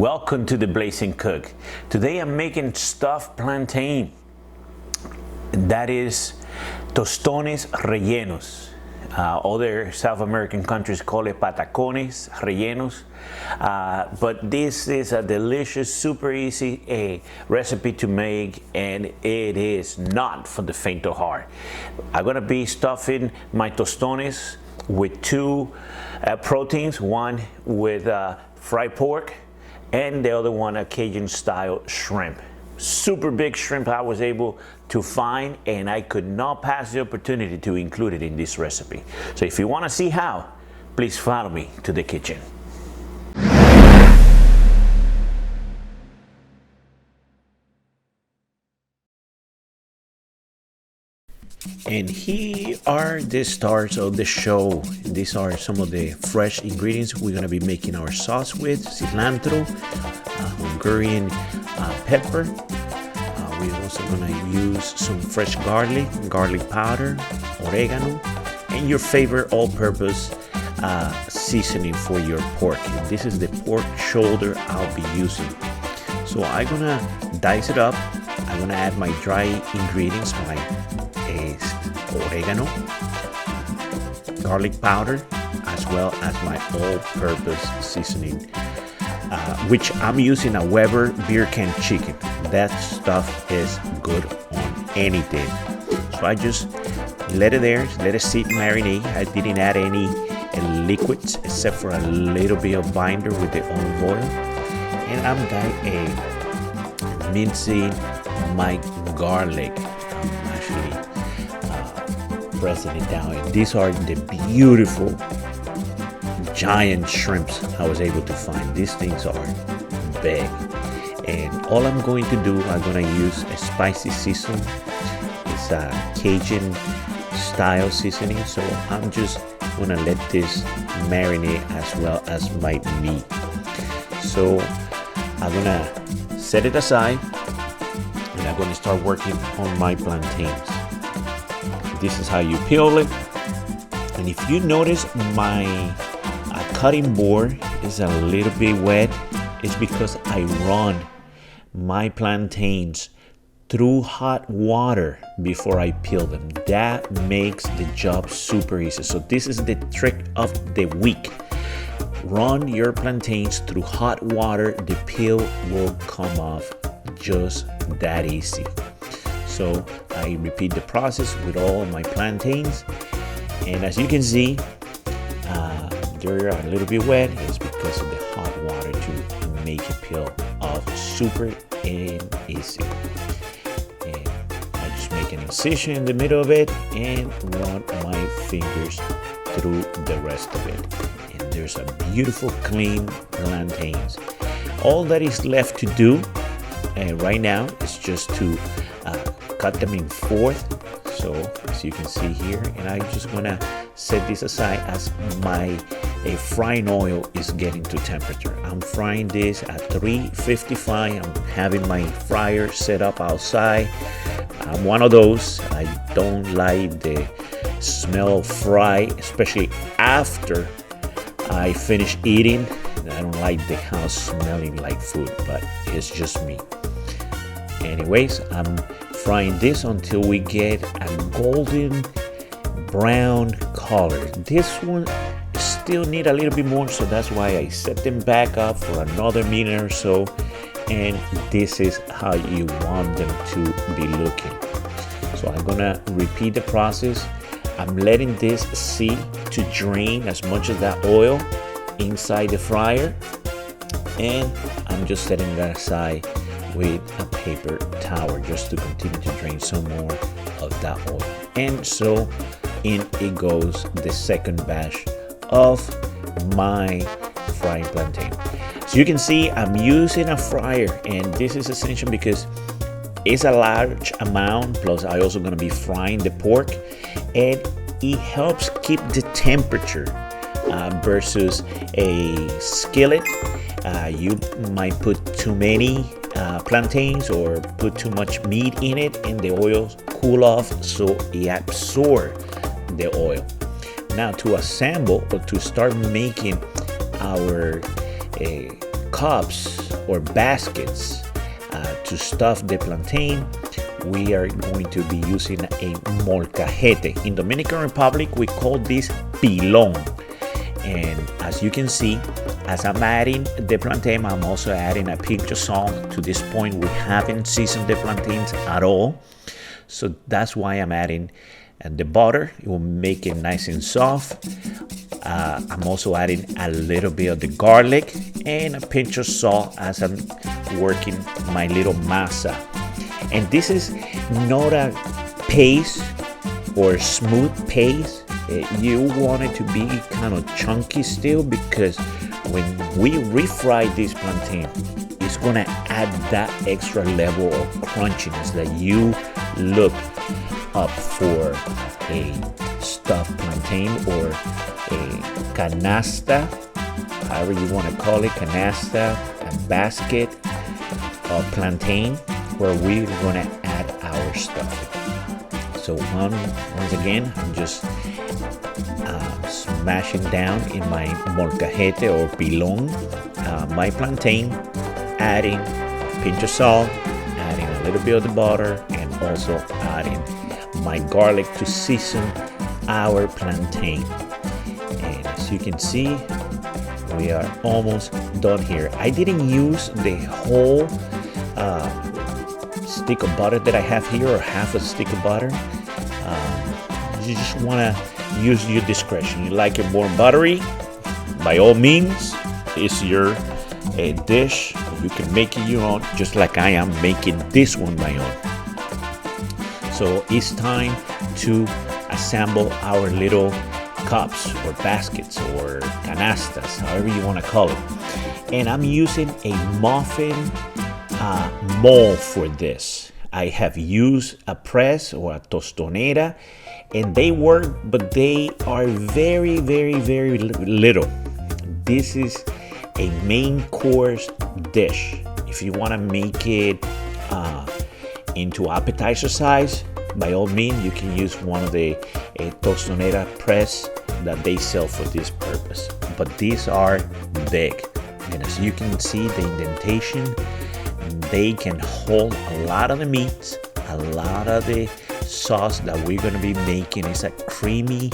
Welcome to the Blazing Cook. Today I'm making stuffed plantain. That is Tostones Rellenos. Other South American countries call it Patacones Rellenos. But this is a delicious, super easy recipe to make, and it is not for the faint of heart. I'm gonna be stuffing my tostones with two proteins, one with fried pork and the other one a Cajun style shrimp. Super big shrimp I was able to find, and I could not pass the opportunity to include it in this recipe. So if you want to see how, please follow me to the kitchen. And here are the stars of the show. These are some of the fresh ingredients we're going to be making our sauce with: cilantro, Hungarian pepper. We're also going to use some fresh garlic powder, oregano, and your favorite all-purpose seasoning for your pork. And this is the pork shoulder I'll be using. So I'm going to dice it up. I'm going to add my dry ingredients, my oregano, garlic powder, as well as my all-purpose seasoning, which I'm using a Weber beer can chicken. That stuff is good on anything. So I just let it there, let it sit, marinate. I didn't add any liquids except for a little bit of binder with the olive oil. And I'm mincing my garlic. I'm actually pressing it down. And these are the beautiful giant shrimps I was able to find. These things are big. And all I'm going to do, I'm going to use a spicy season. It's a Cajun style seasoning. So I'm just going to let this marinate as well as my meat. So I'm going to set it aside, and I'm going to start working on my plantains. This is how you peel it. And if you notice my cutting board is a little bit wet, it's because I run my plantains through hot water before I peel them. That makes the job super easy. So this is the trick of the week. Run your plantains through hot water. The peel will come off just that easy. So I repeat the process with all of my plantains, and as you can see, they're a little bit wet. It's because of the hot water to make it peel off super and easy. And I just make an incision in the middle of it and run my fingers through the rest of it. And there's a beautiful clean plantains. All that is left to do right now is just to cut them in fourth, so as you can see here. And I'm just gonna set this aside as my frying oil is getting to temperature. I'm frying this at 355. I'm having my fryer set up outside. I'm one of those. I don't like the smell of fry, especially after I finish eating. I don't like the house smelling like food, but it's just me. Anyways, I'm frying this until we get a golden brown color. This one still need a little bit more, so that's why I set them back up for another minute or so. And this is how you want them to be looking. So I'm gonna repeat the process. I'm letting this sit to drain as much of that oil inside the fryer, and I'm just setting that aside with a paper towel just to continue to drain some more of that oil. And so in it goes the second batch of my frying plantain. So you can see I'm using a fryer, and this is essential because it's a large amount, plus I also going to be frying the pork, and it helps keep the temperature versus a skillet. You might put too many plantains or put too much meat in it, and the oil cool off, so it absorbs the oil. Now to assemble or to start making our cups or baskets to stuff the plantain, we are going to be using a molcajete. In Dominican Republic, we call this pilon. And as you can see, as I'm adding the plantain, I'm also adding a pinch of salt. To this point, we haven't seasoned the plantains at all. So that's why I'm adding the butter. It will make it nice and soft. I'm also adding a little bit of the garlic and a pinch of salt as I'm working my little masa. And this is not a paste or smooth paste. You want it to be kind of chunky still, because when we refry this plantain, it's gonna add that extra level of crunchiness that you look up for a stuffed plantain or a canasta, however you want to call it, canasta, a basket of plantain where we're gonna add our stuff. So once again, I'm just smashing down in my molcajete or pilon my plantain, adding a pinch of salt, adding a little bit of the butter, and also adding my garlic to season our plantain. And as you can see, we are almost done here. I didn't use the whole stick of butter that I have here, or half a stick of butter. You just want to use your discretion. You like it more buttery, by all means, it's your dish. You can make it your own, just like I am making this one my own. So it's time to assemble our little cups or baskets or canastas, however you want to call it. And I'm using a muffin mold for this. I have used a press or a tostonera, and they work, but they are very, very, very little. This is a main course dish. If you want to make it into appetizer size, by all means, you can use one of the tostonera press that they sell for this purpose. But these are big, and as you can see, the indentation, they can hold a lot of the meats, a lot of the sauce that we're going to be making. Is a creamy,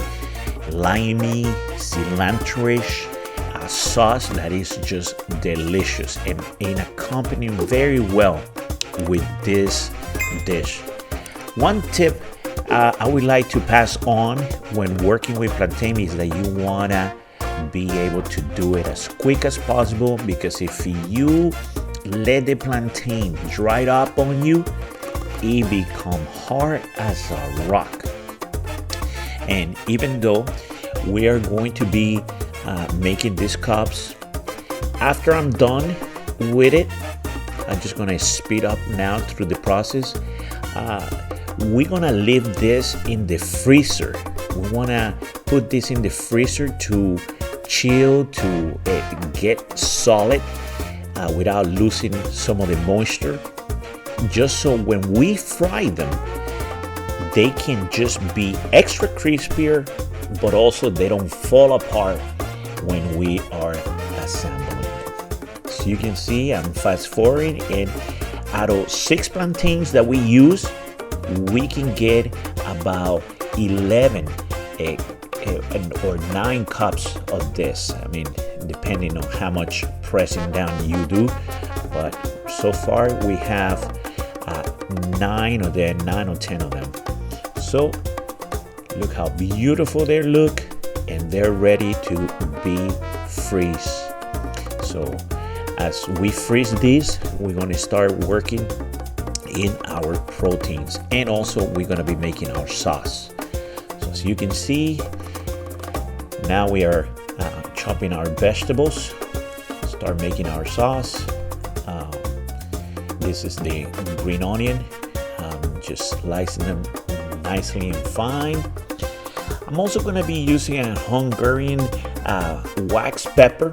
limey, cilantro-ish sauce that is just delicious and accompanying very well with this dish. One tip I would like to pass on when working with plantain is that you want to be able to do it as quick as possible, because if you let the plantain dry up on you, it become hard as a rock. And even though we are going to be making these cups, after I'm done with it, I'm just gonna speed up now through the process. We're gonna leave this in the freezer. We wanna put this in the freezer to chill, to get solid without losing some of the moisture, just so when we fry them, they can just be extra crispier, but also they don't fall apart when we are assembling them. So you can see I'm fast forwarding, and out of 6 plantains that we use, we can get about 11 or 9 cups of this. I mean, depending on how much pressing down you do, but so far we have 9 or 10 of them. So look how beautiful they look, and they're ready to be freeze. So as we freeze these, we're going to start working in our proteins, and also we're going to be making our sauce. So as you can see, now we are chopping our vegetables, start making our sauce. This is the green onion, just slicing them nicely and fine. I'm also going to be using a Hungarian wax pepper,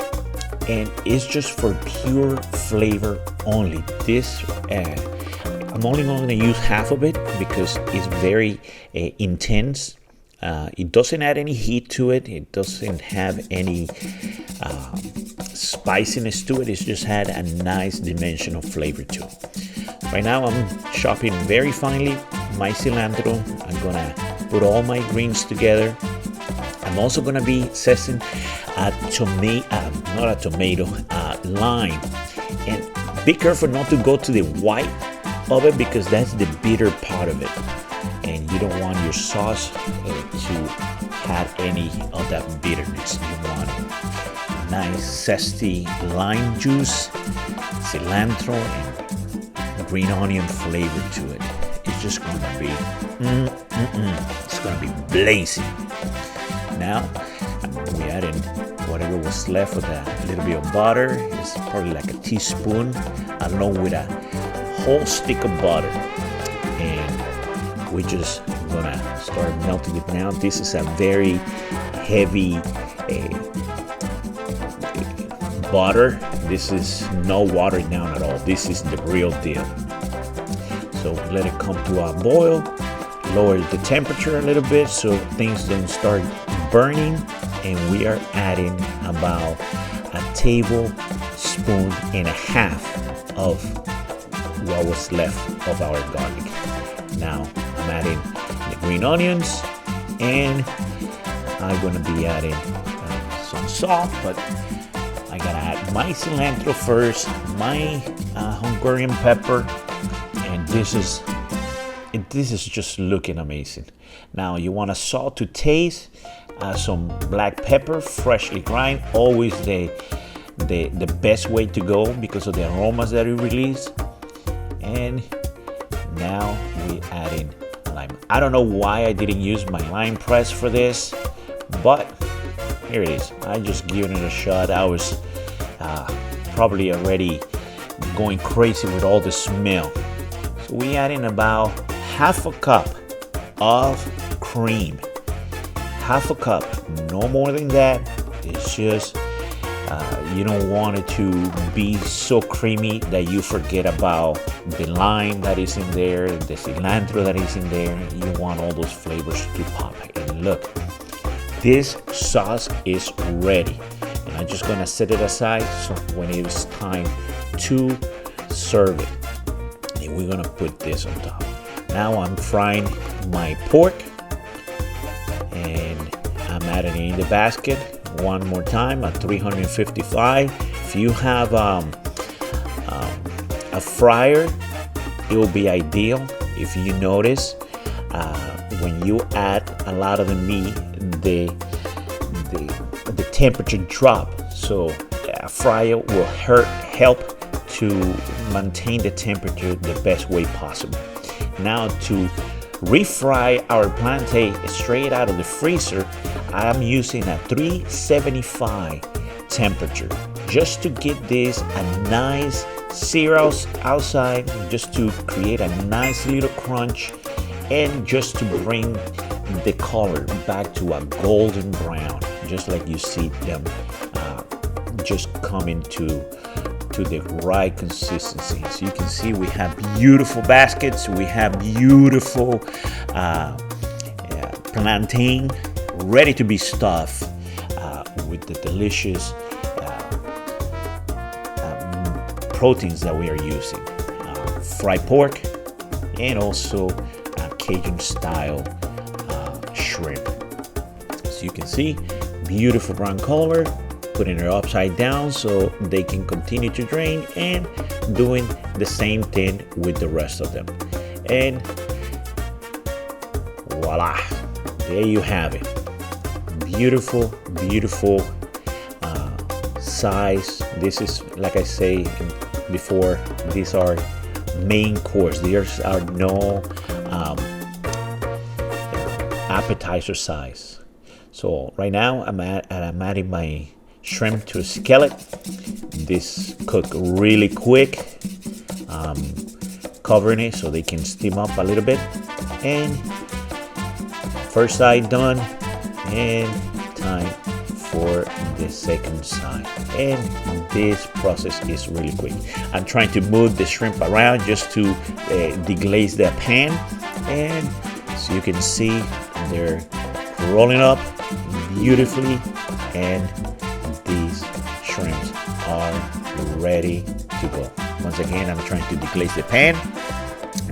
and it's just for pure flavor only. This I'm only going to use half of it because it's very intense. It doesn't add any heat to it. It doesn't have any spiciness to it. It's just had a nice dimensional flavor to it. Right now I'm chopping very finely my cilantro. I'm gonna put all my greens together. I'm also gonna be zesting lime. And be careful not to go to the white of it because that's the bitter part of it. And you don't want your sauce to have any of that bitterness. You want nice zesty lime juice, cilantro, and green onion flavor to it. It's just gonna be, it's gonna be blazing. Now, we add in whatever was left with a little bit of butter. It's probably like a teaspoon, along with a whole stick of butter. And we just gonna start melting it now. This is a very heavy butter. This is no watered down at all. This is the real deal. So let it come to a boil. Lower the temperature a little bit so things don't start burning, and we are adding about a tablespoon and a half of what was left of our garlic. Now I'm adding the green onions, and I'm gonna be adding some salt, but I gotta add my cilantro first, my Hungarian pepper, and this is just looking amazing. Now you want a salt to taste, some black pepper, freshly grind, always the best way to go because of the aromas that it releases. And now we add in lime. I don't know why I didn't use my lime press for this, but here it is. I just given it a shot. I was probably already going crazy with all the smell. So we add in about half a cup of cream. Half a cup, no more than that. It's just you don't want it to be so creamy that you forget about the lime that is in there, the cilantro that is in there. You want all those flavors to pop. And look, this sauce is ready. And I'm just gonna set it aside so when it is time to serve it. And we're gonna put this on top. Now I'm frying my pork, and I'm adding it in the basket one more time at 355. If you have a fryer, it will be ideal. If you notice, when you add a lot of the meat, the temperature drop. So a fryer will help to maintain the temperature the best way possible. Now to refry our plantain straight out of the freezer, I'm using a 375 temperature just to get this a nice sear outside, just to create a nice little crunch, and just to bring the color back to a golden brown, just like you see them just coming to the right consistency. So you can see we have beautiful baskets, we have beautiful plantain ready to be stuffed with the delicious proteins that we are using. Fried pork and also Cajun style shrimp. So you can see beautiful brown color. Putting it upside down so they can continue to drain, and doing the same thing with the rest of them. And voila, there you have it. Beautiful, beautiful size. This is, like I say before, these are main course. There are no appetizer size. So right now I'm adding my shrimp to a skillet. This cook really quick, covering it so they can steam up a little bit. And first side done, and time for the second side. And this process is really quick. I'm trying to move the shrimp around just to deglaze the pan, and so you can see they're rolling up beautifully, and these shrimps ready to go. Once again, I'm trying to deglaze the pan.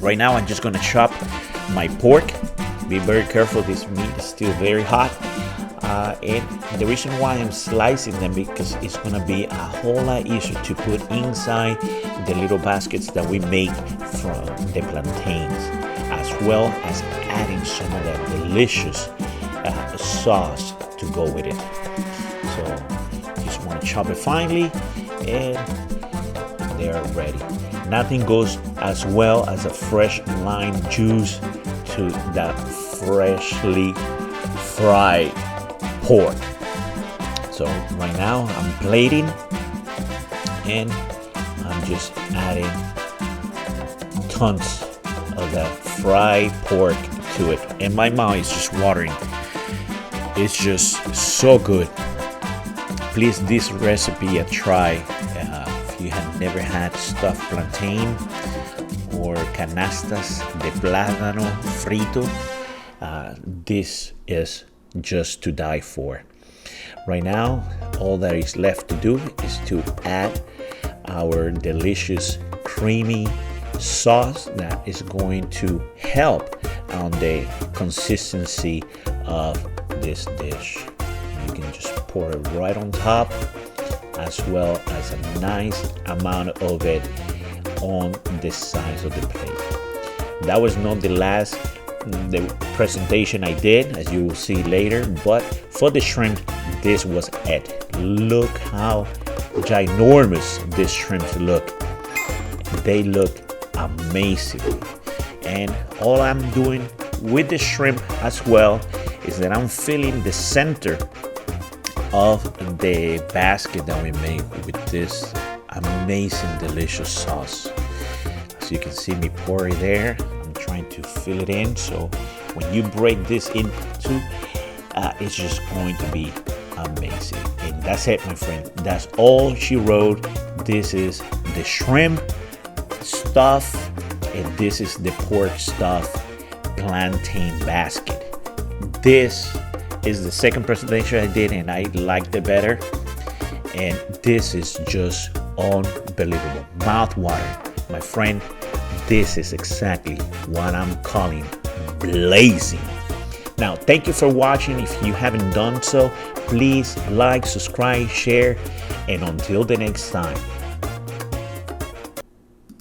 Right now, I'm just gonna chop my pork. Be very careful, this meat is still very hot. And the reason why I'm slicing them, because it's gonna be a whole lot easier to put inside the little baskets that we make from the plantains, as well as adding some of that delicious sauce to go with it. So just want to chop it finely, and they're ready. Nothing goes as well as a fresh lime juice to that freshly fried pork. So right now I'm plating, and I'm just adding tons of that fried pork to it, and my mouth is just watering. It's just so good. Please, this recipe a try if you have never had stuffed plantain or canastas de plátano frito. This is just to die for. Right now, all that is left to do is to add our delicious creamy sauce that is going to help on the consistency of this dish. You can just pour it right on top, as well as a nice amount of it on the sides of the plate. That was not the presentation I did, as you will see later, but for the shrimp, this was it. Look how ginormous these shrimps look. They look amazing. And all I'm doing with the shrimp as well is that I'm filling the center of the basket that we made with this amazing delicious sauce. As you can see me pour it there, I'm trying to fill it in, so when you break this into it's just going to be amazing. And that's it, my friend. That's all she wrote. This is the shrimp stuff, and this is the pork stuff plantain basket. This is the second presentation I did, and I liked it better. And this is just unbelievable. Mouth water. My friend, this is exactly what I'm calling blazing. Now, thank you for watching. If you haven't done so, please like, subscribe, share, and until the next time,